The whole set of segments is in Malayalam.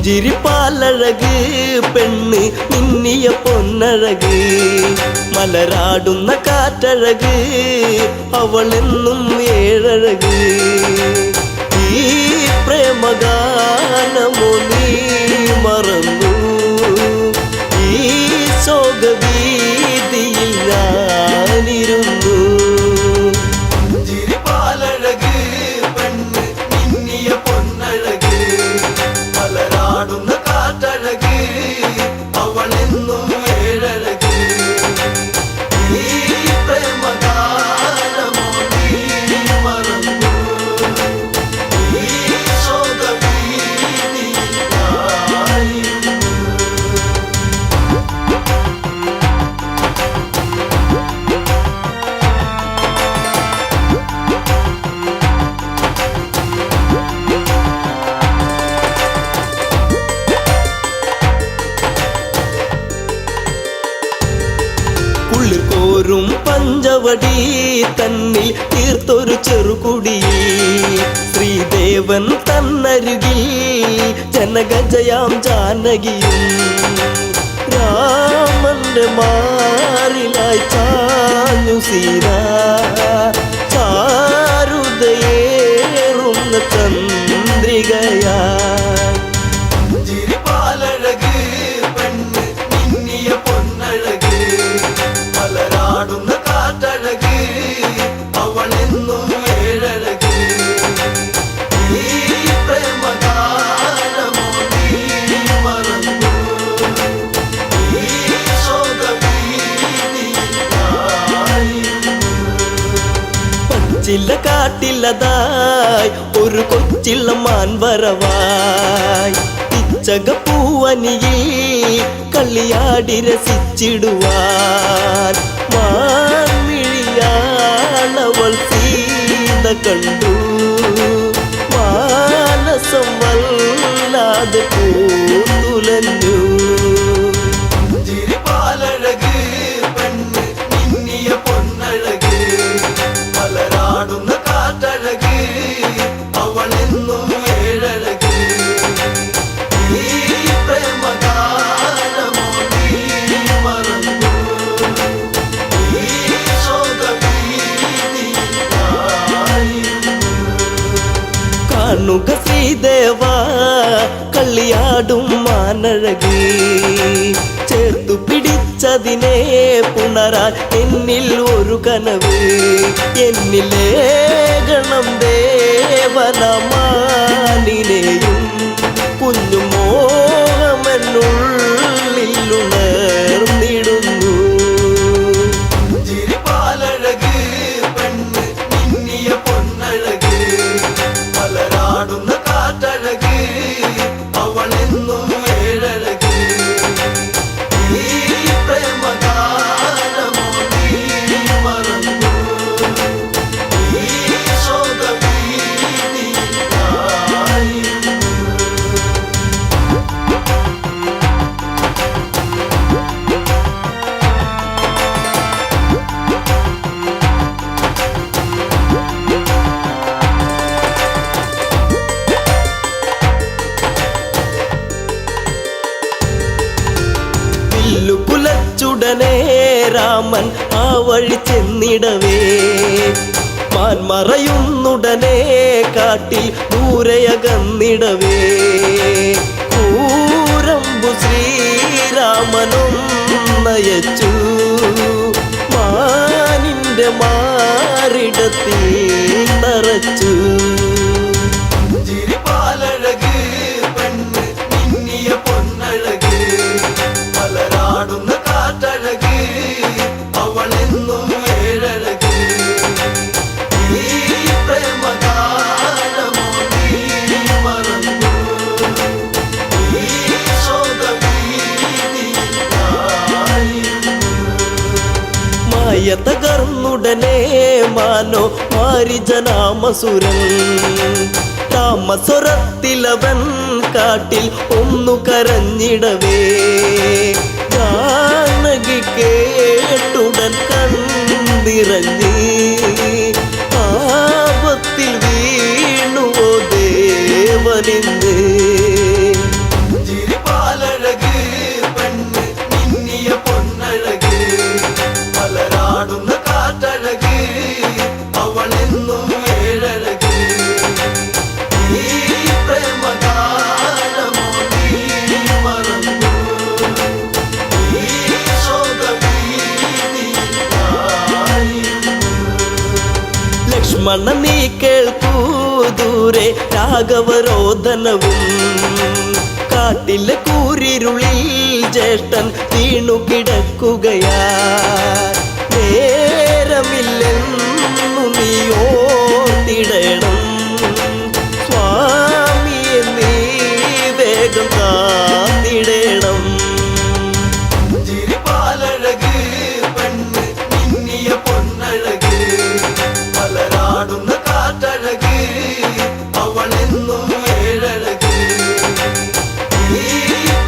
പുഞ്ചിരിപ്പാലഴക് പെണ്ണ് മിന്നിയ പൊന്നഴക് മലരാടുന്ന കാറ്റഴക് അവളെന്നും ഏഴഴക് ഈ പ്രേമഗാനമോ നീ മറന്നു ഈ ശോകവീതിയിൽ ഞാനിരുന്നു പുഞ്ചിരിപ്പാലഴക് പെണ്ണ് മിന്നിയ പൊന്നഴക് മലരാടുന്ന കാറ്റഴക് അവളെന്നും ഏഴഴക് ഈ പ്രേമഗാനമോ നീ മറന്നു ഈ ശോകവീതിയിൽ ഞാനിരുന്നു കോരും പഞ്ചവടി തന്നിൽ തീർത്തൊരു ചെറുകുടി ശ്രീദേവൻ തന്നരുകിൽ ജനഗജയാം ജാനകിയും രാമന്റെ മാറിലായി ചാഞ്ഞു സീത ചാരുതയേറുന്ന ചന്ദ്രികയാ പുഞ്ചിരിപ്പാലഴക് പെണ്ണ് മിന്നിയ പൊന്നഴക് മലരാടുന്ന കാറ്റഴക് അവളെന്നും ഏഴഴക് ഈ പ്രേമഗാനമോ നീ മറന്നു ഈ ശോകവീതിയിൽ ഞാനിരുന്നു പച്ചില കാട്ടിലതായി ഒരു കൊച്ചിള്ള മാൻവരവായി ചകപ്പൂവനിയിൽ കളിയാടി രസിച്ചിടുവാൻ മാൻമിഴിയാളവൾ സീത കണ്ടു മാനസം വല്ലാതെ പൂത്തുലഞ്ഞു പുഞ്ചിരിപ്പാലഴക് പെണ്ണ് മിന്നിയ പൊന്നഴക് മലരാടുന്ന കാറ്റഴക് അവളെന്നും ഏഴഴക് ഈ പ്രേമഗാനമോ നീ മറന്നു ഈ ശോകവീതിയിൽ ഞാനിരുന്നു കാണുക ശ്രീദേവ കളിയാടും മാനഴക് ചേർത്തു പിടിച്ചതിനെ പുണരാൻ എന്നിൽ ഒരു കനവ് എന്നിലേ ഗണം ദേവനമാനിനെയും കുഞ്ഞു മോഹമെന്നുള്ളിലുണർന്നിടുന്നു പുഞ്ചിരിപ്പാലഴക് പെണ്ണ് മിന്നിയ പൊന്നഴക് മലരാടുന്ന കാറ്റഴക് അവളെന്നും ഏഴഴക് ഈ പ്രേമഗാനമോ നീ മറന്നു ഈ ശോകവീതിയിൽ ഞാനിരുന്നു പുലച്ചുടനെ രാമൻ ആ വഴി ചെന്നിടവേ മാൻമറയുന്നുടനെ കാട്ടിൽ ദൂരയകന്നിടവേ കൂരമ്പു ശ്രീരാമനൊന്നയച്ചു മാനിന്റെ മാറിടത്തിൽ തറച്ചു പുഞ്ചിരിപ്പാലഴക് പെണ്ണ് മിന്നിയ പൊന്നഴക് മലരാടുന്ന കാറ്റഴക് അവളെന്നും ഏഴഴക് ഈ പ്രേമഗാനമോ നീ മറന്നു ഈ ശോകവീതിയിൽ ഞാനിരുന്നു മായ തകർന്നുടനെ മാനോ മാരിജനാമസുരൻ താമസ്വരത്തിലവൻ കാട്ടിൽ ഒന്നു കരഞ്ഞിടവേ ജാനകി കേട്ടുടൻ കണ്ണിറങ്ങി ആപത്തിൽ വീണുവോ ദേവനിന്ന് ദൂരെ രാഘവരോധനവും കാട്ടിലെ കൂരിരുളിൽ ജ്യേഷ്ഠൻ വീണു കിടക്കുകയാ നേരമില്ലെന്നു നീ ഓർത്തിടണം സ്വാമിയെ നീ വേഗം കാത്തിടണം ചിരിപ്പാലഴക് പെണ്ണ് മിന്നിയ പൊന്നഴക് പലരാടുന്ന കാറ്റഴക് അവളെന്നും ഏഴഴക് ഈ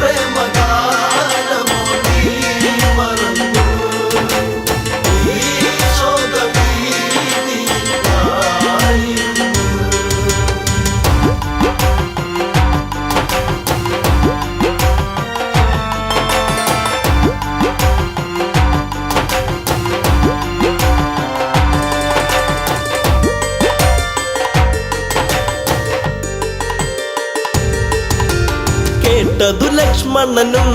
പ്രേമഗാനമോ നീ മറന്നു ഈ ശോകഭീതിയായിരുന്നു. കേട്ടതു ലക്ഷ്മണനും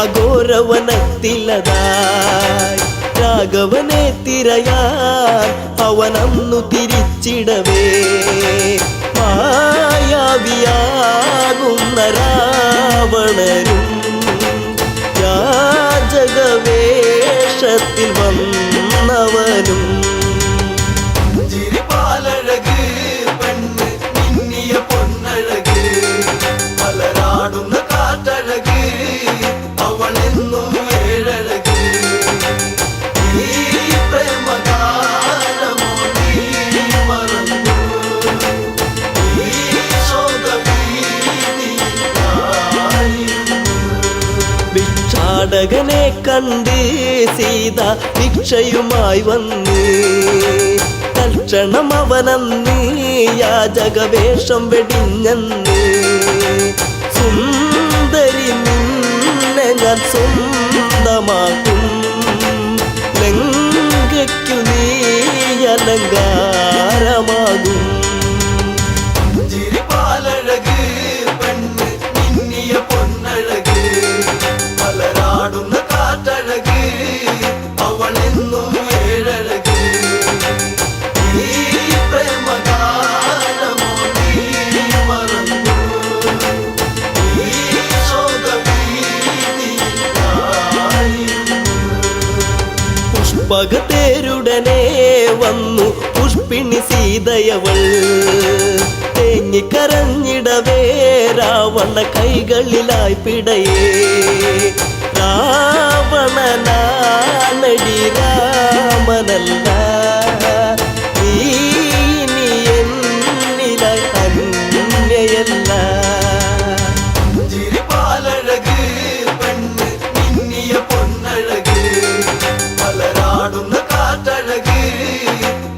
അഘോരവനത്തിലതായി രാഘവനെ തിരയാൻ അവനന്നു തിരിച്ചിടവേ മായാവിയാകുന്ന രാവണനും യാചകവേഷത്തിൽ വന്നവനും ചിരിപ്പാലഴക് പെണ്ണ് മിന്നിയ പൊന്നഴക് പലരാടുന്ന കാറ്റഴക് അവളെന്നും ഏഴഴക് ഈ പ്രേമഗാനമോ നീ മറന്നു ഈ ശോകഭീതിയായിരുന്നു. ഭിക്ഷാടകനെ കണ്ട് സീത ഭിക്ഷയുമായി വന്ന് തൽക്ഷണം അവനന്ന് യാചകവേഷം വെടിഞ്ഞന്ന് സുന്ദരി നിന്നെ ഞാൻ സ്വന്തമാക്കും ലങ്കയ്ക്കു നീ അലങ്കാരമാകും ചിരിപ്പാലഴക് പെണ്ണ് മിന്നിയ പൊന്നഴക് പലരാടുന്ന കാറ്റഴക് അവളെന്നും ഏഴഴക് ഈ പ്രേമഗാനമോ നീ മറന്നു ഈ ശോകഭീതിയായിരുന്നു. പുഷ്പകത്തേരുടനെ വന്നു പുഷ്പിണി സീതയവൾ തേങ്ങിക്കരഞ്ഞിടവേ രാവണ കൈകളിലായി പിടയേ രാവണനാണടി രാമനല്ല നീ ഇനി എന്നിലായി അന്യയല്ല ചിരിപ്പാലഴക് പെണ്ണ് മിന്നിയ പൊന്നഴക് പലരാടുന്ന കാറ്റഴക്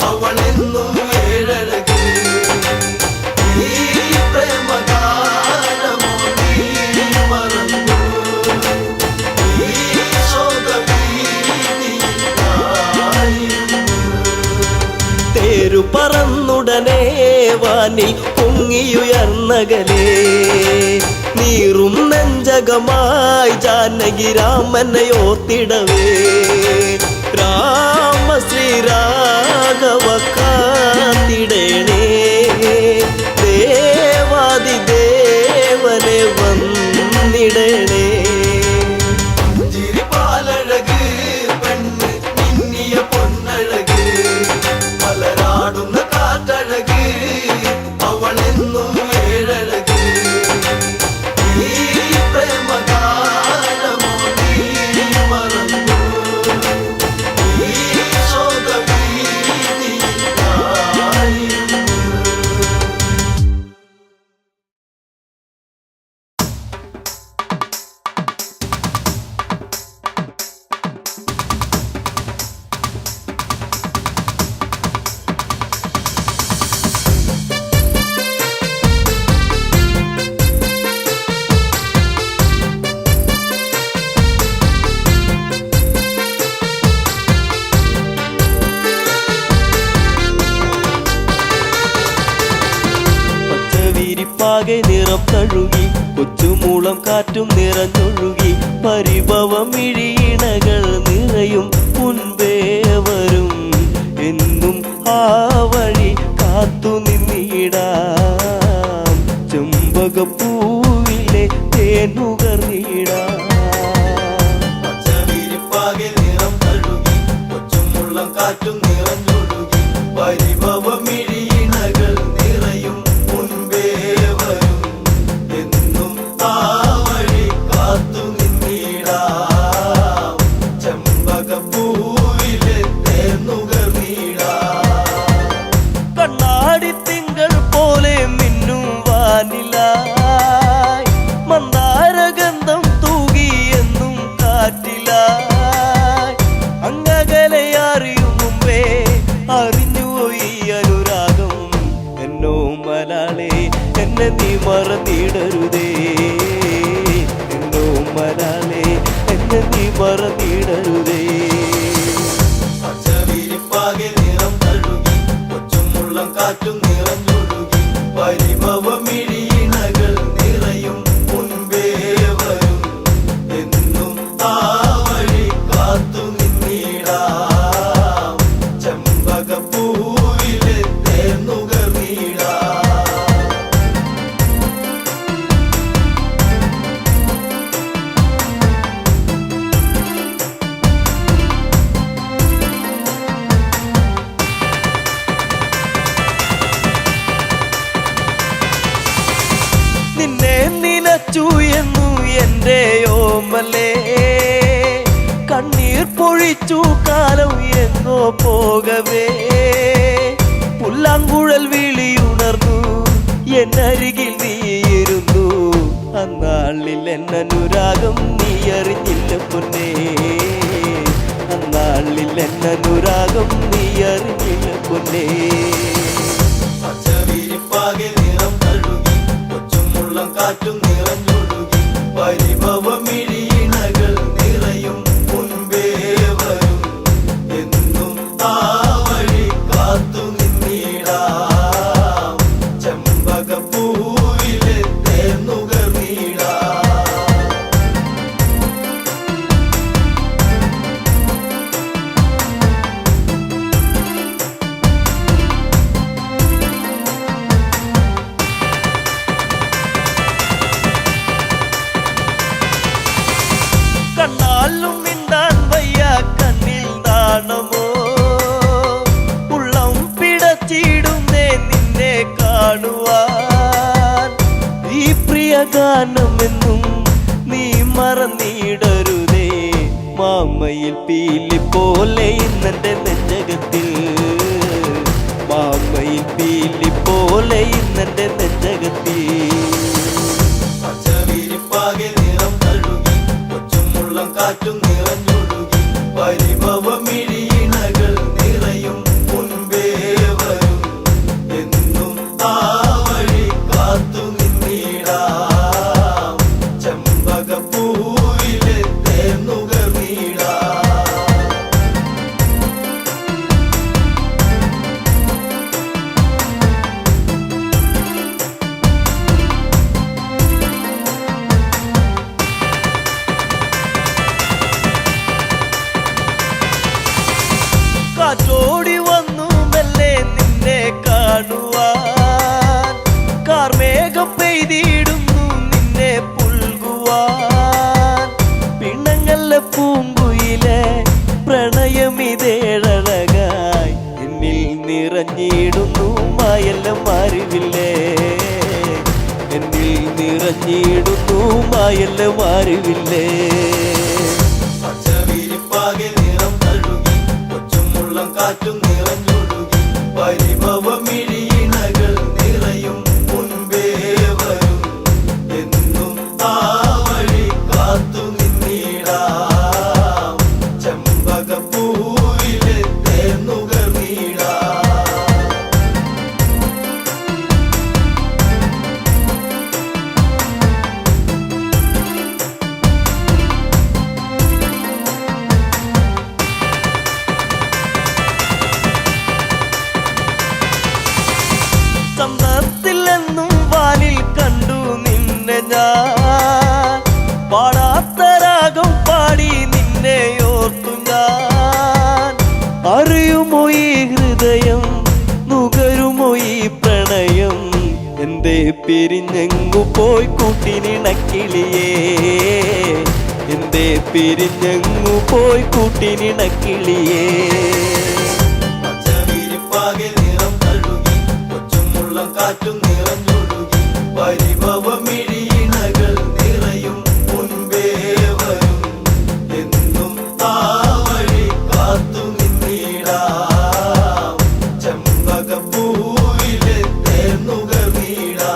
അവളെന്നും ഏഴഴക് ഈ പ്രേമഗാനമോ നീ മറന്നു ഈ ശോകഭീതിയായിരുന്നു. തേരു പറന്നുടനെ വാനിൽ പൊങ്ങിയുയർന്നകലേ നീറും നെഞ്ചകമായി ജാനകി രാമനെ ഓർത്തിടവേ രാമ ശ്രീരാഘവ കാത്തിടേണേ ദേവാദിദേവനെ വന്നിടണേ ചിരിപ്പാലഴക് പെണ്ണ് മിന്നിയ പൊന്നഴക് പലരാടുന്ന കാറ്റഴക് അവളെന്നും ഏഴഴക് ഈ പ്രേമഗാനമോ നീ മറന്നു ഈ ശോകഭീതിയായിരുന്നു. പച്ചവിരിപ്പാകെ നിറം തഴുകി കൊച്ചുമൂളം കാറ്റും നിറഞ്ഞൊഴുകി പരിഭവം ഇഴീണകൾ നിറയും മുൻപേ വരും എന്നും ആ വഴി കാത്തു നിന്നിട നീടാം ചെമ്പകപ്പൂവിലെ തേനുകർന്നിടാം പച്ചവിരിപ്പാകെ നിറം തഴുകി കൊച്ചുമുള്ളം കാറ്റും നിറഞ്ഞൊഴുകി പരിഭവമിഴിയിണകൾ നിറയും മുൻപേ വരും എന്നും ആ വഴി കാത്തു നിന്നിടാം ചെമ്പകപ്പൂവിലെ തേനുകർന്നിടാം കണ്ണാടി തിങ്കൾ പോലെ മിന്നും വാനിലായി മന്ദാരഗന്ധം തൂകിയെന്നും കാറ്റിലായി അങ്ങകലെ അറിയും മുമ്പേ അറിഞ്ഞുപോയി അനുരാഗം എന്നോ മലാളെ എന്നെ നീ മറന്നിടരുതേ എന്നോ മലാളെ എന്നെ നീ മറന്നിടരുതേ പച്ചവിരിപ്പാകെ നിറം തഴുകി കൊച്ചുമുള്ളം കാറ്റും നിറഞ്ഞൊഴുകി പരിഭവമിഴിയിണകൾ നിറയും മുൻപേ വരും എന്നും ആ വഴി കാത്തു നിന്നിടാം ചെമ്പകപ്പൂവിലെ തേനുകർന്നിടാം നിന്നെ നിലച്ചു എന്നു എൻ്റെ ഓമലേ കണ്ണീർ പൊഴിച്ചു കാലം എങ്ങോ പോകവേ പുല്ലാങ്കുഴൽ വിളിയുണർന്നു എന്നരികിൽ നീയിരുന്നു അന്നാളിൽ എന്നനുരാഗം നീ അറിഞ്ഞില്ല പൊന്നേ അന്നാളിൽ എന്നനുരാഗം നീ അറിഞ്ഞില്ല പൊന്നേ പച്ചവിരിപ്പാകെ നിറം തഴുകി കൊച്ചുമുള്ളം കാറ്റും നിറഞ്ഞൊഴുകി പരിഭവമിഴിയിണകൾ നിറയും മുൻപേ വരും എന്നും ആ വഴി കാത്തു നിന്നിടാം ചെമ്പകപ്പൂവിലെ തേനുകർന്നിടാം കണ്ണാലും മിണ്ടാൻ വയ്യ കണ്ണിൽ നാണമോ ഉള്ളം പിടച്ചിടുന്നേ നിന്നെ കാണുവാൻ ഈ പ്രിയ ഗാനമെന്നും നീ മറന്നിടരുതേ മാമയിൽ പീലി പോലെ ഇന്നെന്റെ നെഞ്ചകത്തിൽ മാമയിൽ പീലി പോലെ ഇന്നെന്റെ നെഞ്ചകത്തിൽ പച്ചവിരിപ്പാകെ നിറം തഴുകി കൊച്ചുമുള്ളം കാറ്റും നിറഞ്ഞൊഴുകി പരിഭവമിഴിയിണകൾ നിറയും മുൻപേ വരും എന്നും ആ വഴി കാത്തു നിന്നിടാം ചെമ്പകപ്പൂവിലെ തേനുകർന്നിടാം കാറ്റോടി വന്നു മെല്ലെ നിന്നെ കാണുവാൻ കാർമേഘം പെയ്തിടുന്നു നിന്നെ പുൽകുവാൻ പിണങ്ങല്ല പൂങ്കുയിലെ പ്രണയമിതേഴഴകായി എന്നിൽ നിറഞ്ഞിടുന്നു മായെല്ലാം അറിവില്ലേ എന്നിൽ നിറഞ്ഞിടുന്നു മായെല്ലാം അറിവില്ലേ പച്ചവിരിപ്പാകെ നിറം തഴുകി കൊച്ചുമുള്ളം കാറ്റും നിറഞ്ഞൊഴുകി പരിഭവമിഴിയിണകൾ നിറയും മുൻപേ വരും എന്നും ആ വഴി കാത്തു നിന്നിടാം ചെമ്പകപ്പൂവിലെ തേനുകർന്നിടാം എന്തേ പിരിഞ്ഞെങ്ങു പോയി കൂട്ടിനിണക്കിളിയേ എന്തേ പിരിഞ്ഞെങ്ങു പോയി കൂട്ടിനിണക്കിളിയേ പച്ചവിരിപ്പാകെ നിറം തഴുകി കൊച്ചുമുള്ളം കാറ്റും നിറഞ്ഞൊഴുകി പരിഭവമിഴിയിണകൾ നിറയും മുൻപേ വരും എന്നും ആ വഴി കാത്തു നിന്നിടാം ചെമ്പകപ്പൂവിലെ തേന്നുകർന്നിടാം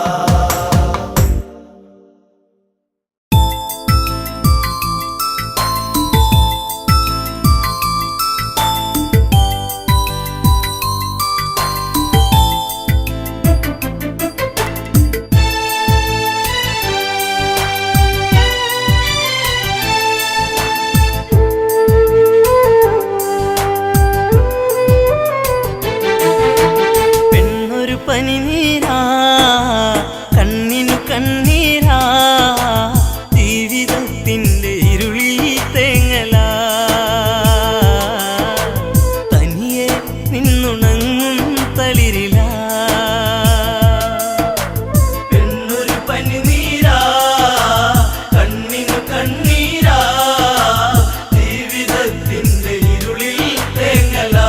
പനിനീരാ കണ്ണിനു കണ്ണീരാ ജീവിതത്തിൻ്റെ ഇരുളിൽ തേങ്ങലാ തനിയെ നിന്നുണങ്ങും തളിരിലാ പെണ്ണൊരു പനിനീരാ കണ്ണിനു കണ്ണീരാ ജീവിതത്തിന്റെ ഇരുളിൽ തേങ്ങലാ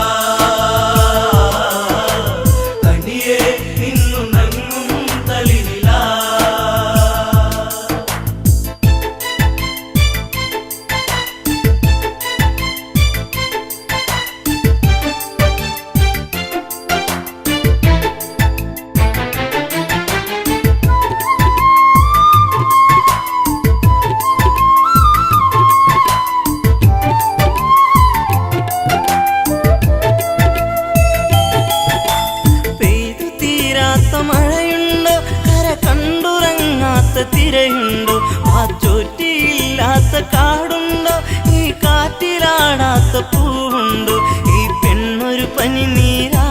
മഴയുണ്ടോ കര കണ്ടുറങ്ങാത്ത തിരയുണ്ടോ ആ ചോറ്റിയില്ലാത്ത കാടുണ്ടോ ഈ കാറ്റിലാടാത്ത പൂവുണ്ടോ ഈ പെണ്ണൊരു പനിനീരാ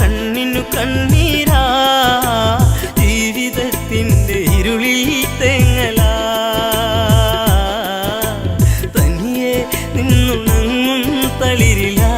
കണ്ണിനു കണ്ണീരാ ജീവിതത്തിൻ്റെ ഇരുളിൽ തേങ്ങലാ തനിയെ നിന്നുണങ്ങും തളിരിലാ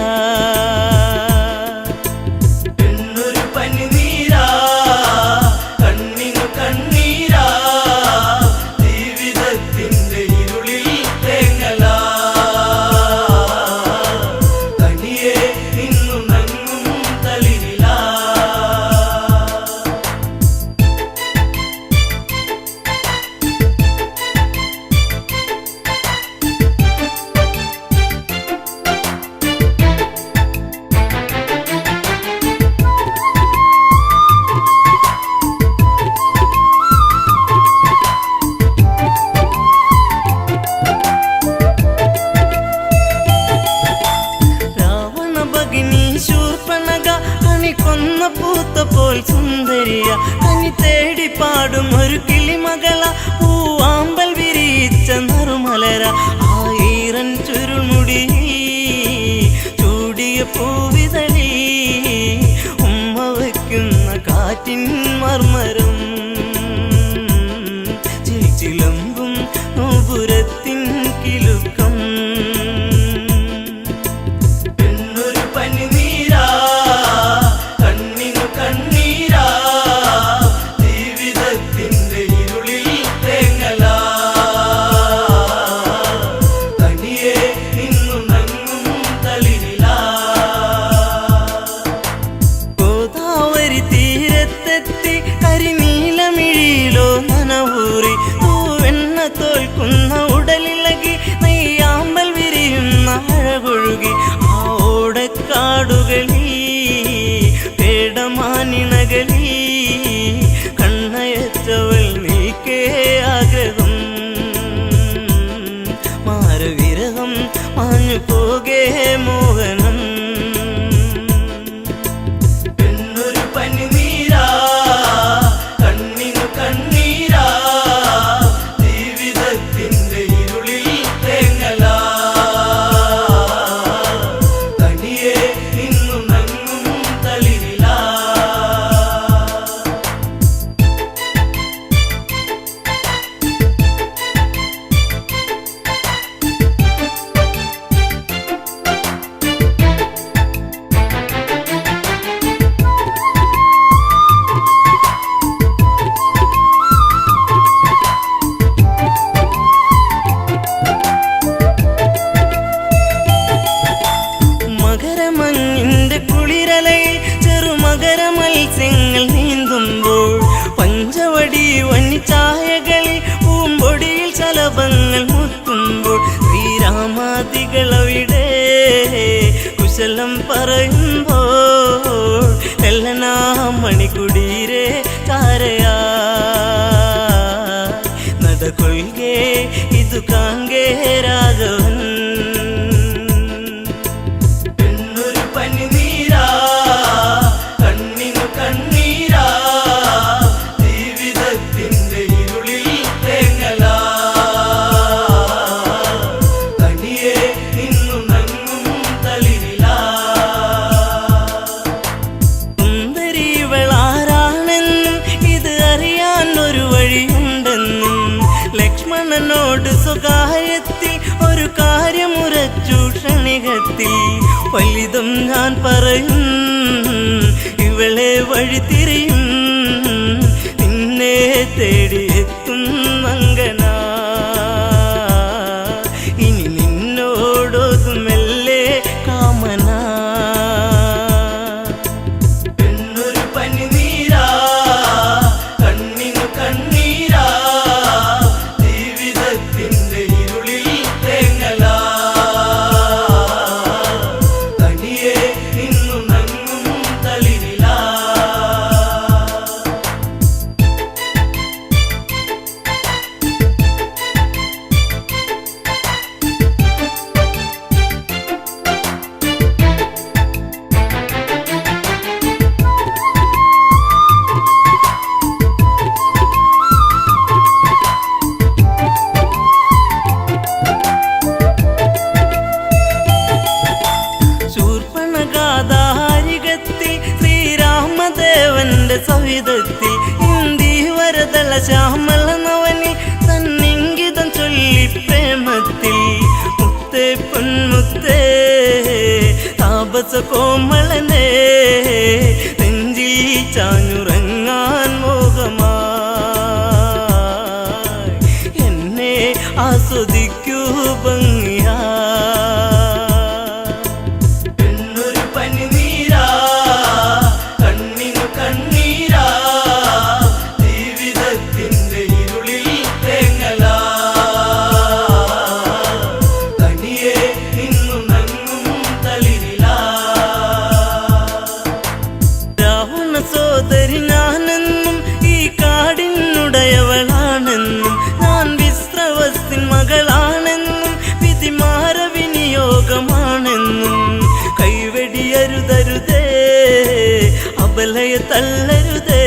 പൂത്തപ്പോൾ സുന്ദരിയ കനി തേടി പാടും ഒരു കിളിമകള പൂവാമ്പൽ വിരിച്ച നറുമലര ആയിരം ചുരുൾമുടി ചൂടിയ പൂവിതളി ഉമ്മ വയ്ക്കുന്ന കാറ്റിൻ മർമരം ചിലമ്പും നോപുരത്തിൻ കിലുക്കം തോൽക്കുന്ന ഉടലിളകി നെയ്യാമ്പൽ വിരിയുന്ന അഴകൊഴുകി ആ ഓടക്കാടുകളിൽ പേടമാനിണകളിൽ കണ്ണയറ്റവൾ നീക്കേ ആഗ്രഹം മാരവിരഹം മാഞ്ഞു പോകേ മോഹനം പെണ്ണൊരു പനിനീരാ കണ്ണിനു കണ്ണീരാ ജീവിതത്തിന്റെ ചായകളിൽ പൂമ്പൊടിയിൽ ശലഭങ്ങൾ മുത്തുമ്പോൾ ശ്രീരാമാദികളവിടെ കുശലം പറയുമ്പോൾ എല്ലനാ മണിക്കുടീരെ ചാരയാ നടകൊള്ളുകേ ഇതു കാങ്കേ രാഘവൻ പെണ്ണൊരു പനിനീരാ കണ്ണിനു കണ്ണീരാ ജീവിതത്തിന്റെ ഇരുളിൽ തേങ്ങലാ തനിയെ നിന്നു നങ്ങും തളിരിലാ സുന്ദരിവളാരാണെന്നും ഇത് അറിയാൻ ഒരു വഴിയുണ്ടെന്നും ലക്ഷ്മണനോട് സ്വകാര്യത്തിൽ ഒരു കാര്യമുറച്ചു ക്ഷണികത്തിൽ വലുതും ഞാൻ പറയും ഇവളെ വഴി തിരിയും നിന്നെ തേടിയെത്തും മങ്കന ഇനി നിന്നോടൊതുമെല്ലേ കാമന പെണ്ണൊരു പനിനീരാ കണ്ണിനു കണ്ണീരാ ജീവിതത്തിന്റെ ഇരുളിൽ തേങ്ങലാ തനിയെ നിന്നു നങ്ങും തളിരിലാ ശൂർപ്പണഗാധാരികത്തിൽ ശ്രീരാമദേവന്റെ സവിധത്തിൽ ഇന്ദീവരതല ശ്യാമല നവനി തന്നിങ്കിതം ചൊല്ലി പ്രേമത്തിൽ മുത്തേ പൊന്മുത്തേ താപസ കോമളനെ നെഞ്ചിൽ ചാഞ്ഞുറങ്ങാൻ മോഹമായി എന്നെ ആസ്വദിക്കൂ ഭംഗിയാ പെണ്ണൊരു പനിനീരാ കണ്ണിനു കണ്ണീരാ ജീവിതത്തിന്റെ ഇരുളിൽ തേങ്ങലാ തനിയെ നിന്നു നങ്ങും തളിരിലാ രാവണ സോദരി ഞാനെന്നും ഈ കാടിനുടയവളാണെന്നും ഞാൻ വിശ്രവസ്തിൻ മകളാണെന്നും വിധിമാര വിനിയോഗമാണെന്നും കൈവെടിയരുതരുതേ അബലയ തള്ളരുതേ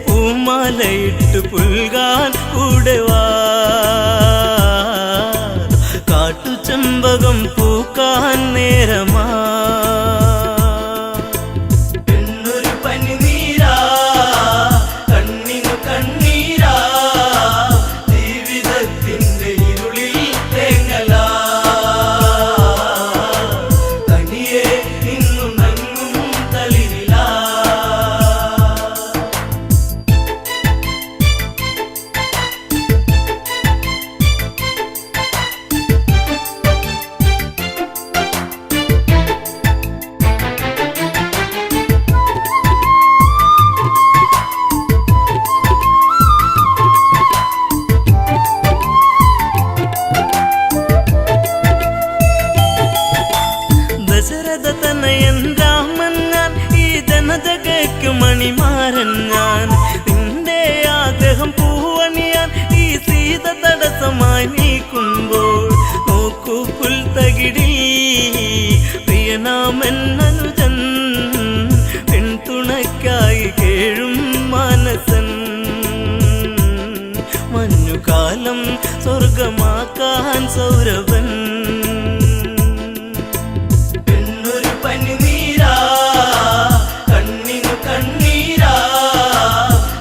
പൂമാലയിട്ട് പുൽകാൻ കൂടെ വാ കാട്ടുചെമ്പകം പൂക്കാൻ നേരമാ പെണ്ണൊരു പനിനീരാ കണ്ണിനു കണ്ണീരാ ജീവിതത്തിന്റെ ഇരുളിൽ തേങ്ങലാ തനിയെ നിന്നു നങ്ങും തളിരിലാ ദശരഥ തനയൻ രാമൻ ഞാൻ ഈ ജനതകയ്ക്കു മണിമാരൻ ഞാൻ നിന്റെ ആഗ്രഹം പൂവണിയാൻ ഈ സീത തടസ്സമായി നീക്കുമ്പോൾ നോക്കൂ പുൽത്തകിടി പ്രിയനാമൻ അനുജൻ പിന്തുണയ്ക്കായി കേഴും മാനസൻ മഞ്ഞുകാലം സ്വർഗമാക്കാൻ സൗരഭൻ പെണ്ണൊരു പനിനീരാ കണ്ണിനു കണ്ണീരാ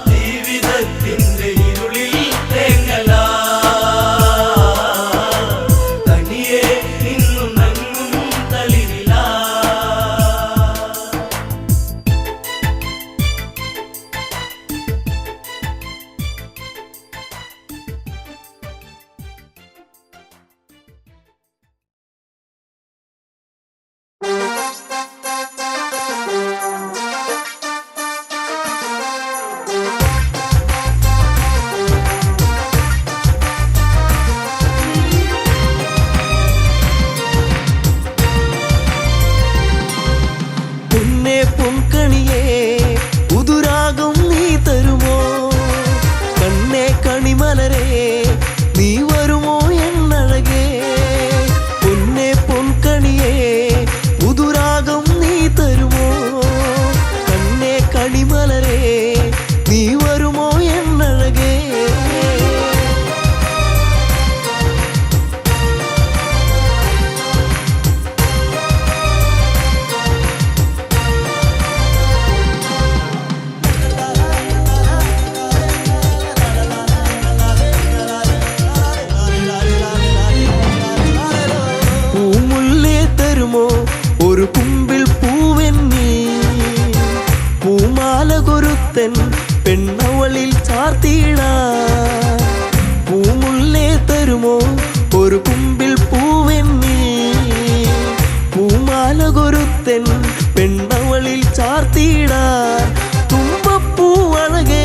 ജീവിതത്തിന്റെ ഇരുളിൽ പെണ്ണവളിൽ ചാർത്തിടാൻ പൂമുല്ലേ തരുമോ ഒരു കുമ്പിൽ പൂവെന്നിൽ പൂമാലകൊരുത്തൻ പെണ്ണവളിൽ ചാർത്തിടാൻ തുമ്പപ്പൂവഴകേ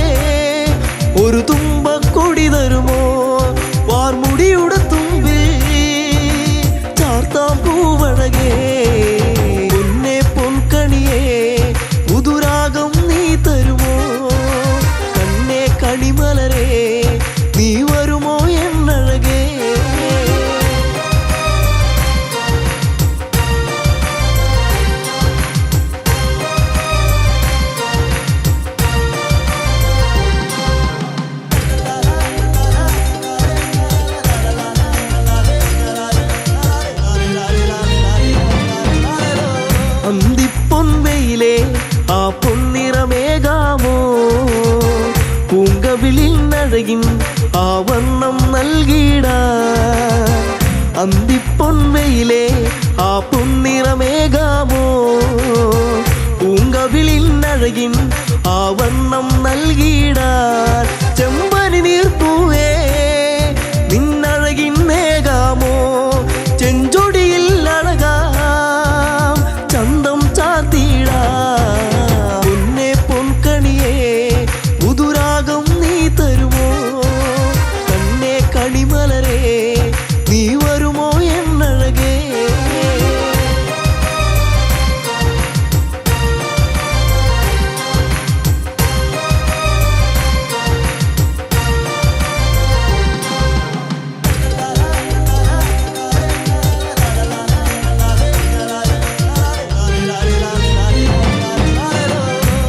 ഒരു തുമ്പക്കൊടി തരുമോ വാർമുടിയുടെ തുമ്പിൽ ചാർത്താം പൂവഴകേ പൊന്നെ പൊൻകണിയേ പുതുരാഗം നീ തരുമോ കണ്ണേ കണിമലരേ നീ വരുമോ എന്നഴകേ അന്തിപ്പൊൻവെയിലേ ആ പൊന്നിറമേകാമോ പൂങ്കവിളിൽ നഴകിൻ ആ വർണ്ണം നൽകിടാൻ അന്തിപ്പൊൻവെയിലേ ആ പൊന്നിറമേകാമോ പൂങ്കവിളിൽ നഴകിൻ ആ വർണ്ണം നൽകിടാൻ ചെമ്പനി നീർപ്പൂവേ നിന്നഴകിൻ നേകാമോ ചെഞ്ചൊടിയിൽ അഴകാം ചന്തം ചാത്തിടാ പൊന്നെ പൊൻകണിയേ പുതുരാഗം നീ തരുമോ കണ്ണേ കണിമലരേ നീ വരുമോ എന്നഴകേ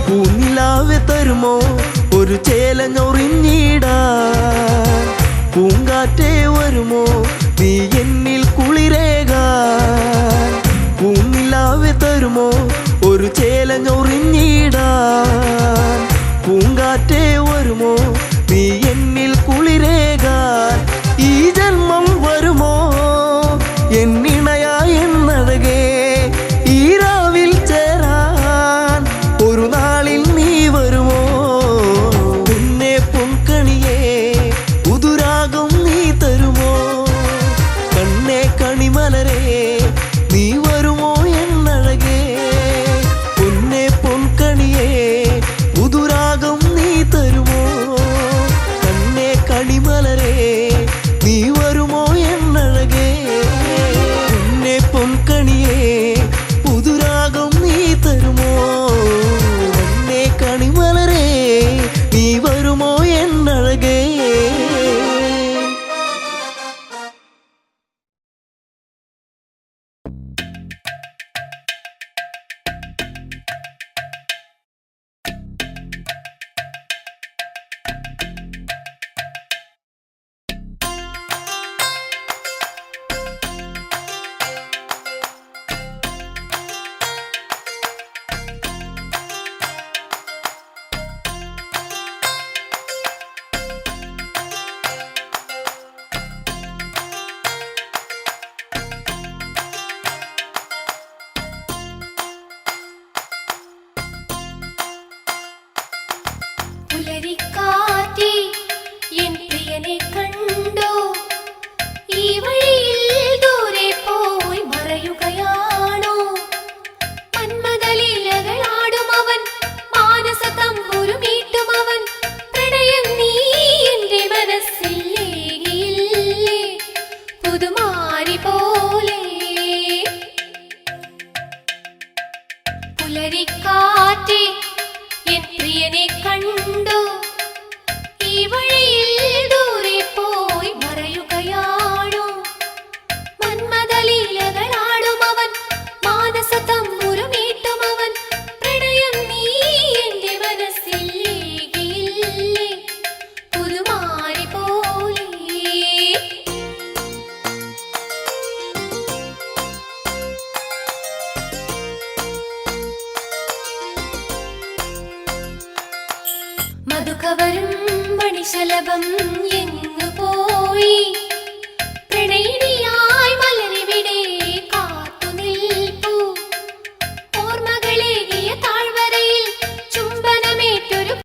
പൂനിലാവെ തരുമോ ഒരു ചേലഞ്ഞൊറിഞ്ഞിടാൻ പൂങ്കാറ്റേ വരുമോ നീ എന്നിൽ കുളിരേകാൻ പൂനിലാവെ തരുമോ ഒരു ചേലഞ്ഞൊറിഞ്ഞിടാൻ പൂങ്കാറ്റേ വരുമോ നീ എന്നിൽ കുളിരേകാൻ ഈ ജന്മം വരുമോ എന്നിണയാ എന്നഴകേ ഈ രാവിൽ ചേരാൻ ഒരു നാളിൽ നീ വരുമോ പൊന്നെ പൊൻകണിയേ പുതുരാഗം നീ തരുമോ കണ്ണേ കണിമലരേ നീ വരുമോ എന്നഴകേ പൊന്നെ പൊൻകണിയേ പുതുരാഗം നീ തരുമോ കണ്ണേ കണിമലരേ നീ വരുമോ എന്നഴകേ പൊന്നെ പൊൻകണിയേ പുതുരാഗം നീ തരുമോ കണ്ണേ കണിമലരേ നീ വരുമോ എന്നഴകേ പുലരിക്കാറ്റേ എൻ പ്രിയനെ കണ്ടോ ഈ വഴിയിൽ ദൂരെ പോയി മറയുകയാണോ മന്മഥലീലകളാടും അവൻ മാനസ തമ്പുരുമീട്ടും അവൻ പ്രണയം നീ എന്റെ മനസ്സിൽ ഏകിയില്ലേ പുതുമാരി പോലെ പുലരിക്കാറ്റേ എൻ പ്രിയനെ കണ്ടോ ഈ വഴിയിൽ ദൂരെ പോയി മറയുകയാണോ മന്മഥലീലകളാടും അവൻ മാനസ തമ്പുരുമീട്ടും അവൻ പ്രണയം നീ എന്റെ മനസ്സിൽ ഏകിയില്ലേ പുതുമാരി പോലെ മധുകവരും മണിശലഭം എങ്ങു പോയി പ്രണയിനിയായി മലരിവിടെ കാത്തു നിൽപ്പൂ ഓർമ്മകളേകിയ താഴ്വരയിൽ ചുംബനമേറ്റൊരു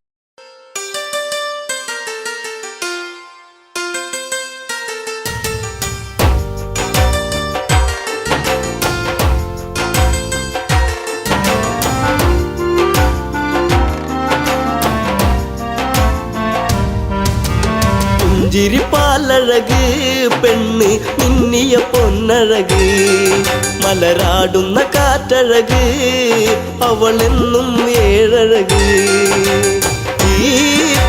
പുഞ്ചിരിപ്പാലഴക് പെണ്ണ് മിന്നിയ പൊന്നഴക് മലരാടുന്ന കാറ്റഴക് അവളെന്നും ഏഴഴക് ഈ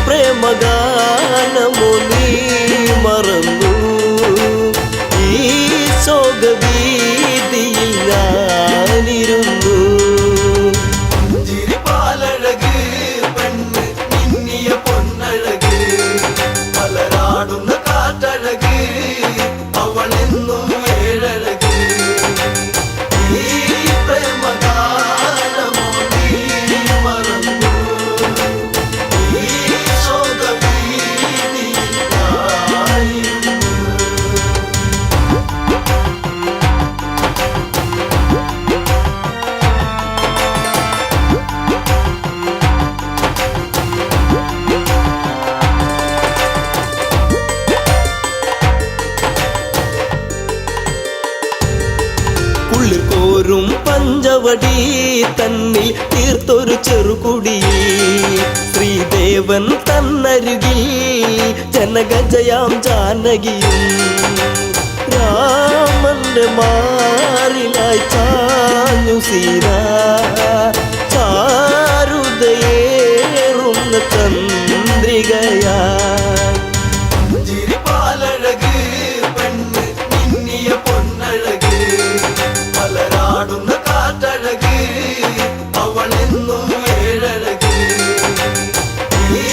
പ്രേമഗാനമോ നീ മറന്നു ഈ ശോകവീതിയിൽ ഞാനിരുന്നു ചിരിപ്പാലഴക് പെണ്ണ് മിന്നിയ പൊന്നഴക് മലരാടുന്ന കാറ്റഴക് അവളെന്നും ഏഴഴക് ഈ പ്രേമഗാനമോ നീ മറന്നു ഈ ശോകവീതിയിൽ ഞാനിരുന്നു. ഉള്ളിൽ കോരും പഞ്ചവടി തന്നിൽ തീർത്തൊരു ചെറുകുടി ശ്രീദേവൻ തന്നരുകിൽ ജനഗജയാം ജാനകിയും രാമന്റെ മാറിലായി ചാഞ്ഞു സീന ചാരുതയേറുന്ന ചന്ദ്രികയായി ചിരിപ്പാലഴക് പെണ്ണ് മിന്നിയ പൊന്നഴക് മലരാടുന്ന കാറ്റഴക് അവളെന്നും ഏഴഴക് ഈ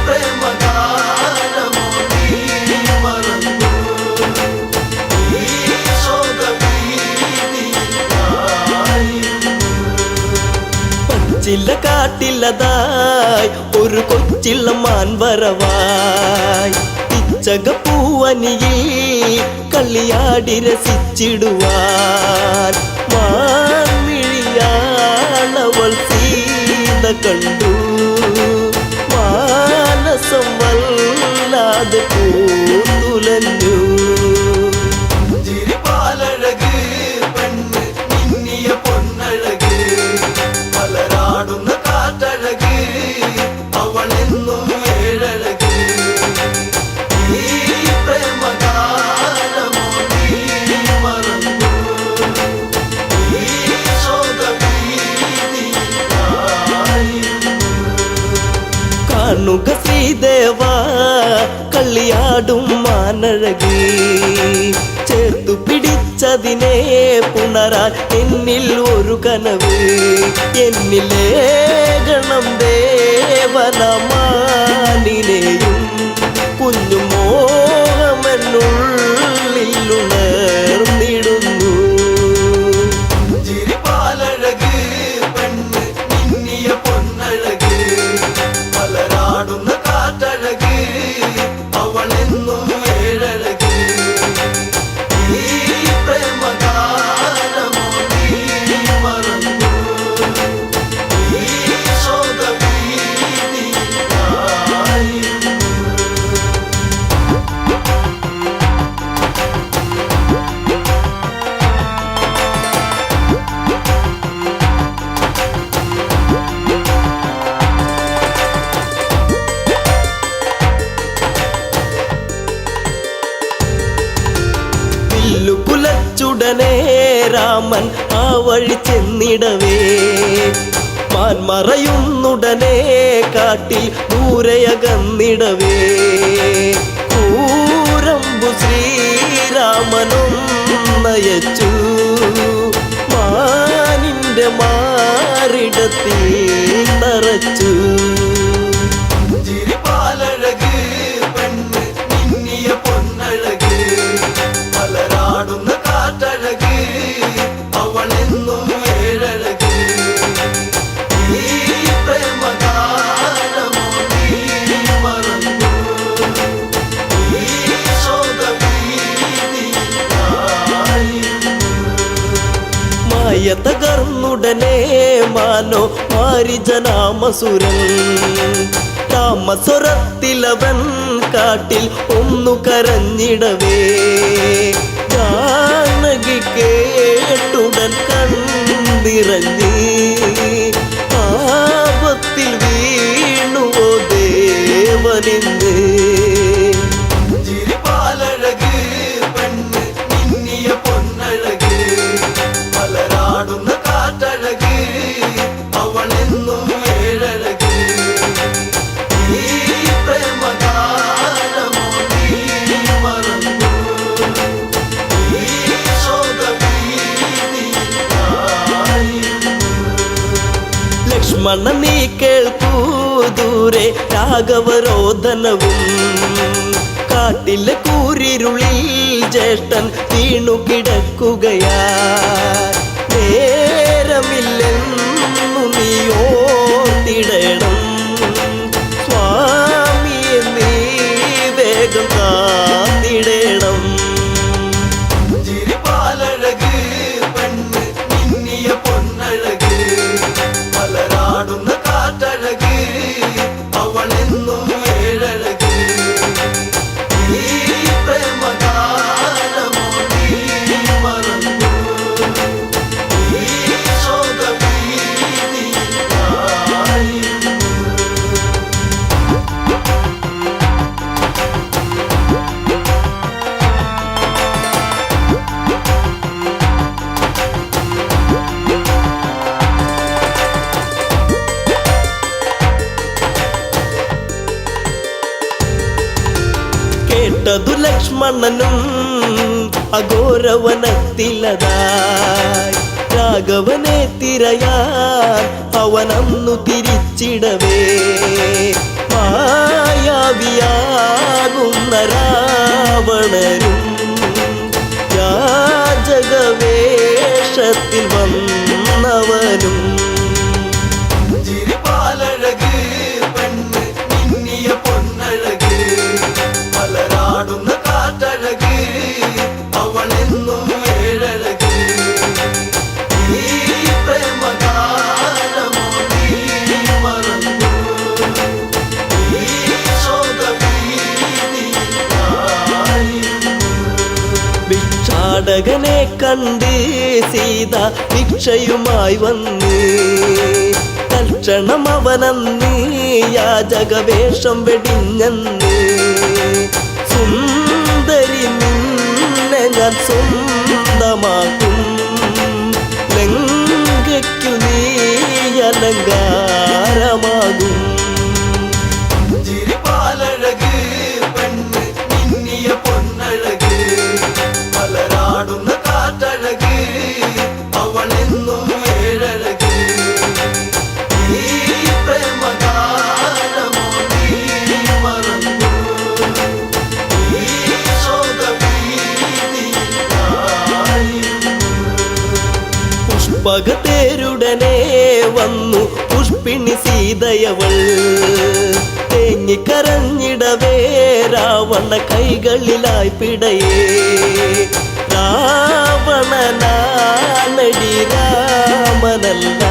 പ്രേമഗാനമോ നീ മറന്നു ഈ ശോകവീതിയിൽ ഞാനിരുന്നു. പച്ചില കാട്ടില്ലതായി ഒരു കൊച്ചിള്ള മാൻവരവായി പിച്ചകപ്പൂവനിയിൽ കളിയാടി രസിച്ചിടുവാൻ മാൻമിഴിയാളവൾ സീത കണ്ടു മാനസം വല്ലാതെ പൂത്തുലഞ്ഞു ചിരിപ്പാലഴക് പെണ്ണ് മിന്നിയ പൊന്നഴക് മലരാടുന്ന കാറ്റഴക് അവളെന്നും ഏഴഴക് ഈ പ്രേമഗാനമോ നീ മറന്നു ഈ ശോകവീതിയിൽ ഞാനിരുന്നു. കാണുക ശ്രീദേവ കളിയാടും മാനഴകി ചേർത്തു പിടിച്ചതിനെ പുണരാൻ എന്നിൽ ഒരു കനവ് എന്നിലേ ഗണം ദേവനമാനിനെയും കുഞ്ഞു മോഹമെന്നുള്ളിൽ ഉണർന്നിടുന്നു ചിരിപ്പാലഴക് പെണ്ണ് മിന്നിയ പൊന്നഴക് മലരാടുന്ന കാറ്റഴക് അവളെന്നും ഏഴഴക് ഈ പ്രേമഗാനമോ നീ മറന്നു ഈ ശോകവീതിയിൽ ഞാനിരുന്നു. കുലച്ചുടനെ രാമൻ ആ വഴി ചെന്നിടവേ മാൻമറയുന്നുടനെ കാട്ടിൽ ദൂരയകന്നിടവേ കൂരമ്പു ശ്രീരാമനും നയച്ചു മാനിന്റെ മാറിടത്തിൽ തറച്ചു ചിരിപ്പാലഴക് പെണ്ണ് മിന്നിയ പൊന്നഴക് മലരാടുന്ന കാറ്റഴക് അവളെന്നും ഏഴഴക് ഈ പ്രേമഗാനമോ നീ മറന്നു ഈ ശോകവീതിയിൽ ഞാനിരുന്നു. മായ തകർന്നുടനെ മാനോ മാരിജനാമസുരൻ താമസ്വരത്തിലവൻ കാട്ടിൽ ഒന്നു കരഞ്ഞിടവേ ജാനകി കേട്ടുടൻ കണ്ടിറങ്ങി ആപത്തിൽ വീണുവോ ദേവനിന്ന് ലക്ഷ്മണ നീ കേൾക്കൂ ദൂരെ രാഘവരോധനവും കാട്ടിലെ കൂരിരുളിൽ ജ്യേഷ്ഠൻ വീണു കിടക്കുകയാ നേരമില്ലെന്നു നീ ഓർത്തിടണം സ്വാമിയെ നീ വേഗം കാത്തിടണം ചിരിപ്പാലഴക് പെണ്ണ് മിന്നിയ പൊന്നഴക് പലരാടുന്ന കാറ്റഴക് അവളെന്നും ഏഴഴക് ഈ പ്രേമഗാനമോ നീ മറന്നു ഈ ശോകഭീതിയായിരുന്നു. കേട്ടതു ലക്ഷ്മണനും അഘോരവനത്തിലതായി രാഘവനെ തിരയാൻ അവനന്നു തിരിച്ചിടവേ മായാവിയാകുന്ന രാവണനും യാചകവേഷത്തിൽ വന്നവനും ചിരിപ്പാലഴക് പെണ്ണ് മിന്നിയ പൊന്നഴക് പലരാടുന്ന കാറ്റഴക് അവളെന്നും ഏഴഴക് ഈ പ്രേമഗാനമോ നീ മറന്നു ഈ ശോകഭീതിയായിരുന്നു. ഭിക്ഷാടകനെ കണ്ട് സീത ഭിക്ഷയുമായി വന്ന് തൽക്ഷണം അവനന്ന് യാചകവേഷം വെടിഞ്ഞന്ന് സുന്ദരി നിന്നെ ഞാൻ സ്വന്തമാക്കും ലങ്കയ്ക്കു നീ അലങ്കാരമാകും ചിരിപ്പാലഴക് പെണ്ണ് മിന്നിയ പൊന്നഴക് പലരാടുന്ന കാറ്റഴക് അവളെന്നും ഏഴഴക് ഈ പ്രേമഗാനമോ നീ മറന്നു ഈ ശോകഭീതിയായിരുന്നു. പുഷ്പകത്തേരുടനെ വന്നു പുഷ്പിണി സീതയവൾ തേങ്ങിക്കരഞ്ഞിടവേ രാവണ കൈകളിലായി പിടയേ രാവണനാണടി രാമനല്ല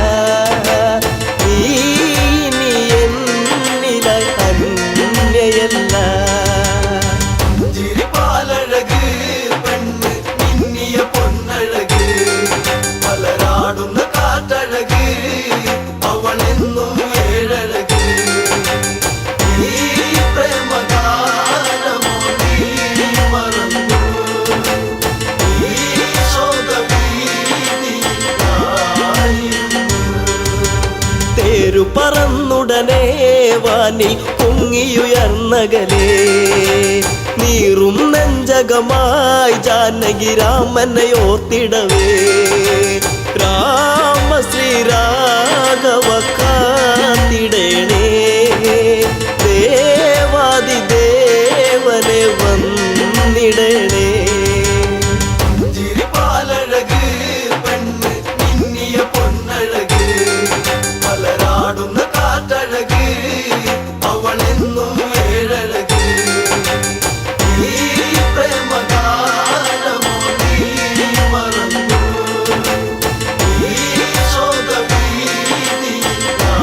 നീ ഇനി എന്നിലായി അന്യയല്ല ചിരിപ്പാലഴക് പെണ്ണ് മിന്നിയ പൊന്നഴക് പലരാടുന്ന കാറ്റഴക് അവളെന്നും ഏഴഴക് ഈ പ്രേമഗാനമോ നീ മറന്നു ഈ ശോകഭീതിയായിരുന്നു. തേരു പറന്നുടനെ വാനിൽ പൊങ്ങിയുയർന്നകലേ നീറും നെഞ്ചകമായി ജാനകി രാമനെ ഓർത്തിടവേ രാമ ശ്രീരാഘവ കാത്തിടേണേ ദേവാദിദേവനെ വന്നിടണേ ചിരിപ്പാലഴക് പെണ്ണ് മിന്നിയ പൊന്നഴക് പലരാടുന്ന കാറ്റഴക് അവളെന്നും ഏഴഴക് ഈ പ്രേമഗാനമോ നീ മറന്നു ഈ ശോകഭീതിയായിരുന്നു.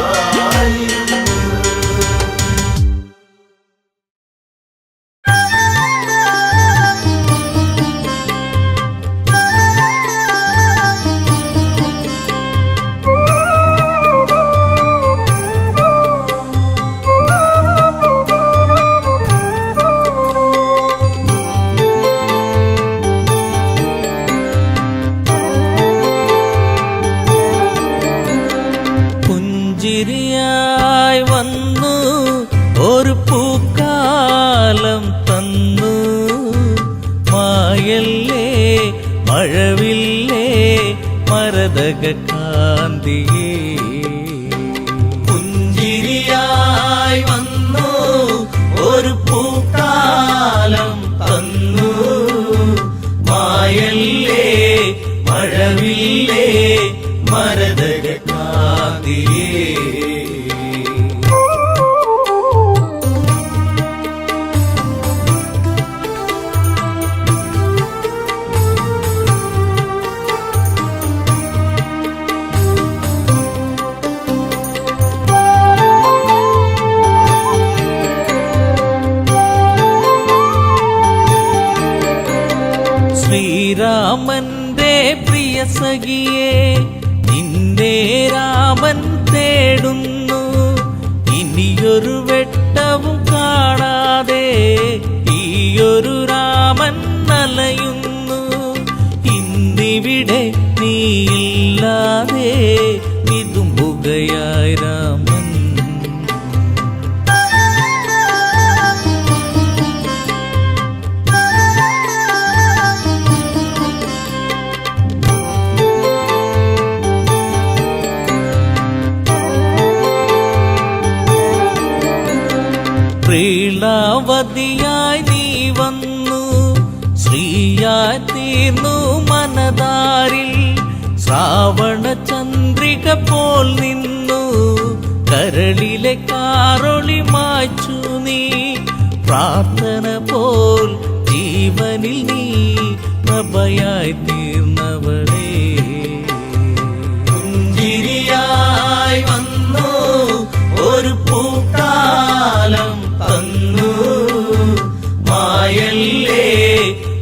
പുഞ്ചിരിയായി വന്നു ഒരു പൂക്കാലം തന്നു മായല്ലേ മഴവില്ലേ മരതക കാന്തിയേ ഒരു പൂക്കാലം തന്നു. മായല്ലേ മഴവില്ലേ മരതക കാതിയേ. ശ്രീരാമന്റെ പ്രിയ സഖിയെ നിന്നെ രാമൻ തേടുന്നു. ഇനിയൊരു വെട്ടവും കാണാതെ ഈയൊരു രാമൻ അലയുന്നു. ഇന്നിവിടെ നീയില്ലാതെ വിതുമ്പുകയായി രാമൻ. ശ്രീലാവതിയായി നീ വന്നു. ശ്രീയായി തീർന്നു മനതാരിൽ. ശ്രാവണ ചന്ദ്രിക പോൽ നിന്നു. കരളിലെ കാറൊളി മായ്ച്ചു നീ. പ്രാർത്ഥന പോൽ ജീവനിൽ നീ പ്രഭയായി തീർന്നവളേ. പുഞ്ചിരിയായി വന്നു ഒരു പൂക്കാലം തന്നു. മായല്ലേ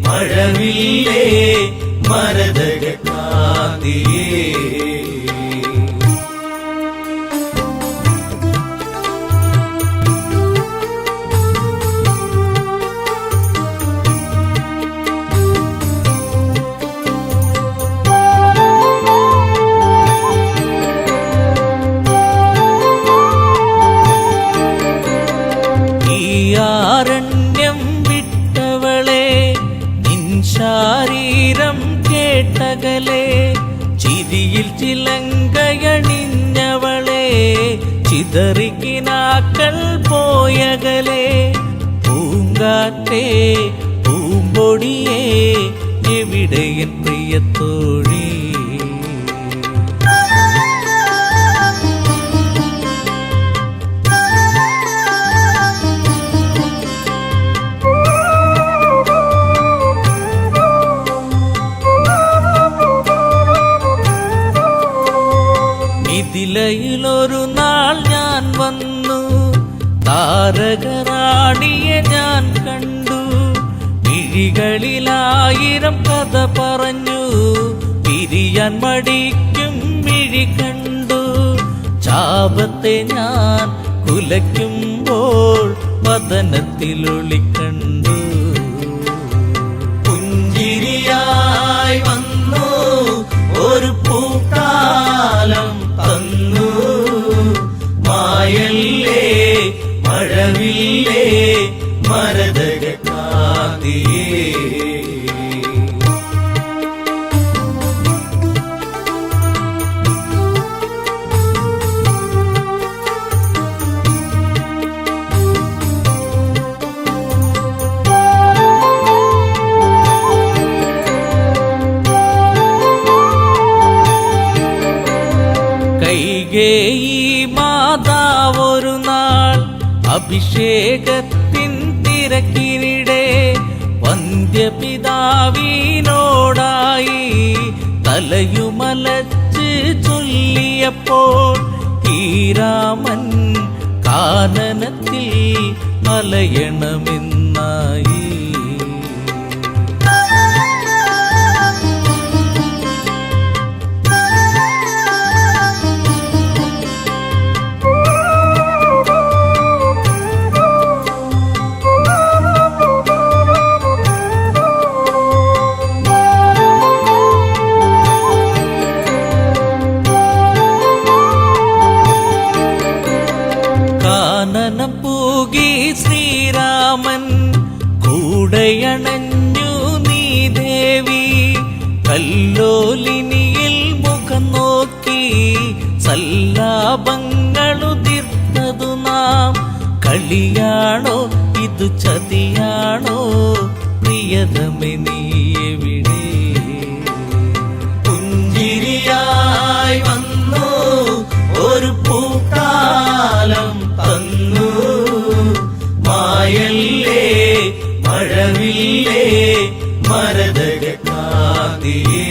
മഴവില്ലേ മരതക കാതിയേ. ആരണ്യം വിട്ടവളെ നിൻ ശാരീരം കേട്ടകലെ. ചിരിയിൽ ചിലങ്കയണിഞ്ഞവളെ ചിതറിക്കിനാക്കൾ പോയകലെ. പൂങ്കാറ്റേ പൂമ്പൊടിയേ എവിടെയൻ പ്രിയത്തോഴി. മിഥിലയിലൊരു നാൾ ഞാൻ വന്നു. താരകറാണിയെ ഞാൻ കണ്ടു. മിഴികളിലായിരം കഥ പറഞ്ഞു. പിരിയാൻ മടിക്കും മിഴി കണ്ടു. ചാപത്തെ ഞാൻ കുലയ്ക്കുമ്പോൾ വദനത്തിലൊളി കണ്ടു. പുഞ്ചിരിയായി വന്നു ഒരു പൂക്കാലം തന്നു. മായല്ലേ മഴവില്ലേ മരതക കാതിയേ. കൈകേയി മാതാവൊരു നാൾ അഭിഷേകത്തിൻ തിരക്കിനിടെ വന്ധ്യപിതാവിനോടായി തലയുമലച്ച് ചൊല്ലിയപ്പോൾ ഈ രാമൻ കാനനത്തിൽ മലയണമെന്നായി. കാനനം പൂകി ശ്രീരാമൻ കൂടയണഞ്ഞു നീ ദേവി. കല്ലോലിനിയിൽ മുഖം നോക്കി സല്ലാപങ്ങളുതിർത്തതു നാം. കളിയാണോ ഇതു ചതിയാണോ പ്രിയതമേ നീ എവിടെ? പുഞ്ചിരിയായി വന്നു ഒരു പൂക്കാലം തന്നു, മായല്ലേ മഴവില്ലേ മരതക കാതിയേ.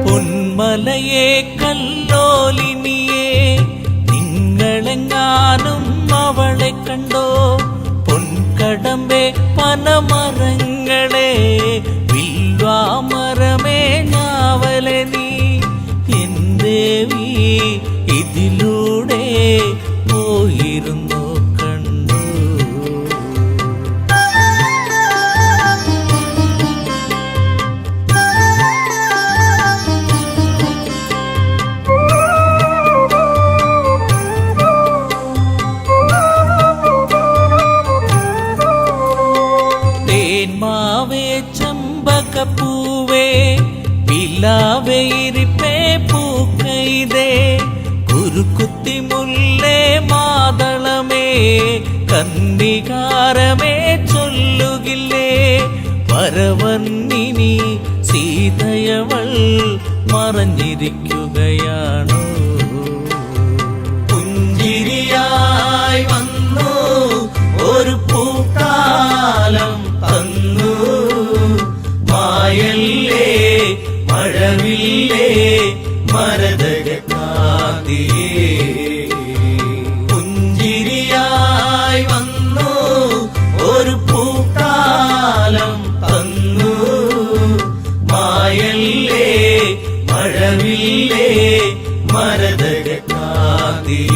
പൊന്മലയെ കല്ലോലിനിയെ നിങ്ങളെങ്ങാനും അവളെ കണ്ടോ? പൊൻകടമ്പെ പനമരങ്ങളെ വില്വാമരമേ ഞാവലെ നീ എൻ ദേവി ഇതിലൂടെ പോയിരുന്നു കണ്ടു. തേന്മാവേ ചമ്പകപ്പൂവേ പിലാവേ ഇരിപ്പേ പൂക്കൈതേ കുരുക്കുത്തി മുല്ലേ മാതളമേ കന്നികാരമേ ചൊല്ലുകില്ലേ പരവന്നിനി സീതയവൾ മറഞ്ഞിരിക്കുകയാണോ? പുഞ്ചിരിയായി വന്നു ഒരു പൂക്കാലം തന്നു, മായല്ലേ മഴവില്ലേ മരതക കാതിയേ. പുഞ്ചിരിയായി വന്നു ഒരു പൂക്കാലം തന്നു, മായല്ലേ മഴവില്ലേ മരതക കാതിയേ.